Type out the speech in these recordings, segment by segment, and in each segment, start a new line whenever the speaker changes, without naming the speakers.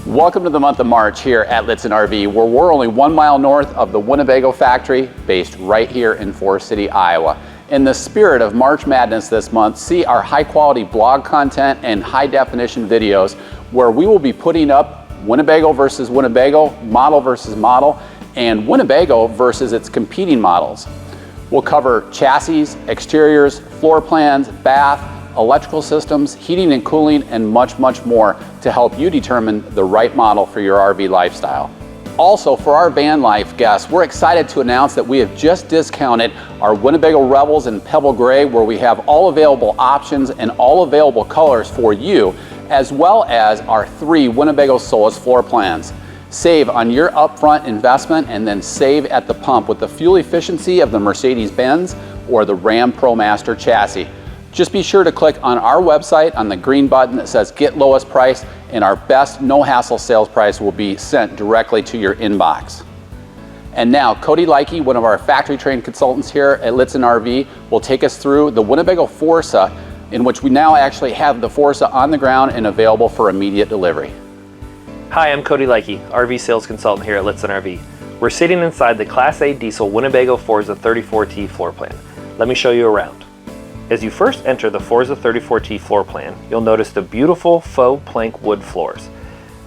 Welcome to the month of March here at Lichtsinn RV, where we're only 1 mile north of the Winnebago Factory, based right here in Forest City, Iowa. In the spirit of March Madness this month, see our high-quality blog content and high-definition videos where we will be putting up Winnebago versus Winnebago, model versus model, and Winnebago versus its competing models. We'll cover chassis, exteriors, floor plans, bath, electrical systems, heating and cooling, and much, much more to help you determine the right model for your RV lifestyle. Also, for our van life guests, we're excited to announce that we have just discounted our Winnebago Rebels in Pebble Gray, where we have all available options and all available colors for you, as well as our 3 Winnebago Solis floor plans. Save on your upfront investment and then save at the pump with the fuel efficiency of the Mercedes-Benz or the RAM ProMaster chassis. Just be sure to click on our website on the green button that says Get Lowest Price, and our best no-hassle sales price will be sent directly to your inbox. And now, Cody Likey, one of our factory-trained consultants here at Lichtsinn RV, will take us through the Winnebago Forza, in which we now actually have the Forza on the ground and available for immediate delivery.
Hi, I'm Cody Likey, RV sales consultant here at Lichtsinn RV. We're sitting inside the Class A diesel Winnebago Forza 34T floor plan. Let me show you around. As you first enter the Forza 34T floor plan, you'll notice the beautiful faux plank wood floors.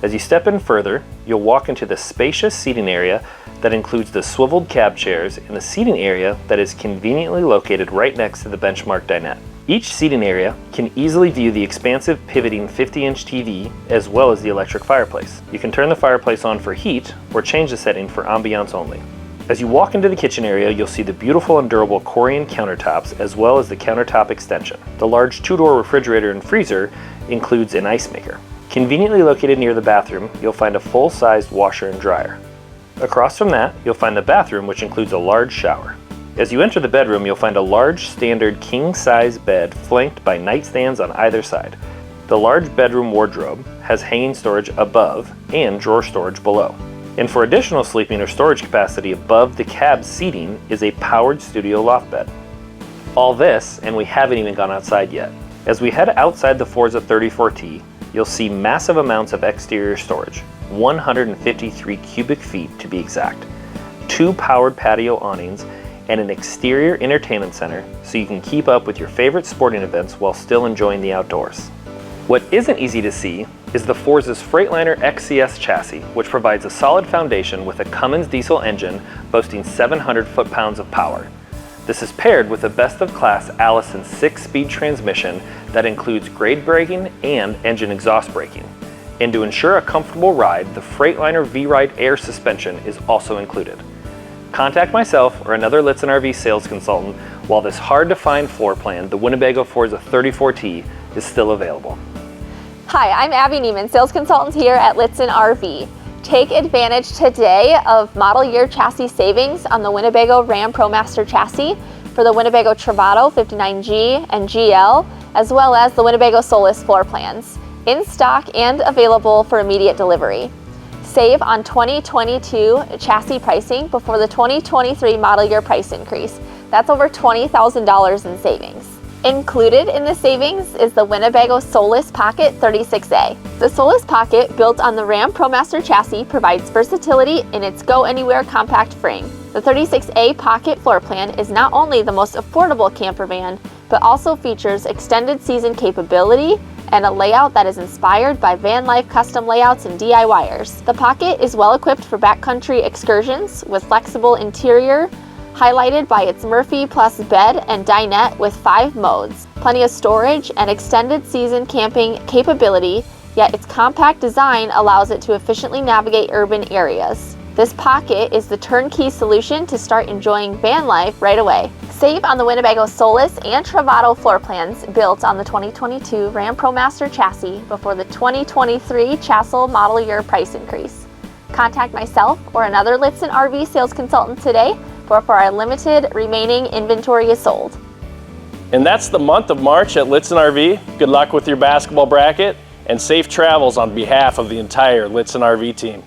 As you step in further, you'll walk into the spacious seating area that includes the swiveled cab chairs and the seating area that is conveniently located right next to the benchmark dinette. Each seating area can easily view the expansive pivoting 50-inch TV as well as the electric fireplace. You can turn the fireplace on for heat or change the setting for ambiance only. As you walk into the kitchen area, you'll see the beautiful and durable Corian countertops as well as the countertop extension. The large 2-door refrigerator and freezer includes an ice maker. Conveniently located near the bathroom, you'll find a full-sized washer and dryer. Across from that, you'll find the bathroom, which includes a large shower. As you enter the bedroom, you'll find a large standard king-size bed flanked by nightstands on either side. The large bedroom wardrobe has hanging storage above and drawer storage below. And for additional sleeping or storage capacity above the cab seating is a powered studio loft bed. All this, and we haven't even gone outside yet. As we head outside the Forza 34T, you'll see massive amounts of exterior storage, 153 cubic feet to be exact, 2 powered patio awnings, and an exterior entertainment center so you can keep up with your favorite sporting events while still enjoying the outdoors. What isn't easy to see is the Forza's Freightliner XCS chassis, which provides a solid foundation with a Cummins diesel engine boasting 700 foot-pounds of power. This is paired with a best-of-class Allison 6-speed transmission that includes grade braking and engine exhaust braking. And to ensure a comfortable ride, the Freightliner V-Ride air suspension is also included. Contact myself or another Lichtsinn RV sales consultant while this hard-to-find floor plan, the Winnebago Forza 34T, is still available.
Hi, I'm Abby Neiman, sales consultant here at Lichtsinn RV. Take advantage today of model year chassis savings on the Winnebago RAM ProMaster chassis for the Winnebago Travato 59G and GL, as well as the Winnebago Solis floor plans, in stock and available for immediate delivery. Save on 2022 chassis pricing before the 2023 model year price increase. That's over $20,000 in savings. Included in the savings is the Winnebago Solis Pocket 36A. The Solis Pocket, built on the RAM ProMaster chassis, provides versatility in its go-anywhere compact frame. The 36A Pocket floor plan is not only the most affordable camper van, but also features extended season capability and a layout that is inspired by van life custom layouts and DIYers. The Pocket is well equipped for backcountry excursions with flexible interior, highlighted by its Murphy Plus bed and dinette with 5 modes, plenty of storage and extended season camping capability, yet its compact design allows it to efficiently navigate urban areas. This Pocket is the turnkey solution to start enjoying van life right away. Save on the Winnebago Solis and Travato floor plans built on the 2022 RAM ProMaster chassis before the 2023 chassis model year price increase. Contact myself or another Lichtsinn RV sales consultant today for our limited remaining inventory is sold.
And that's the month of March at Lichtsinn RV. Good luck with your basketball bracket and safe travels on behalf of the entire Lichtsinn RV team.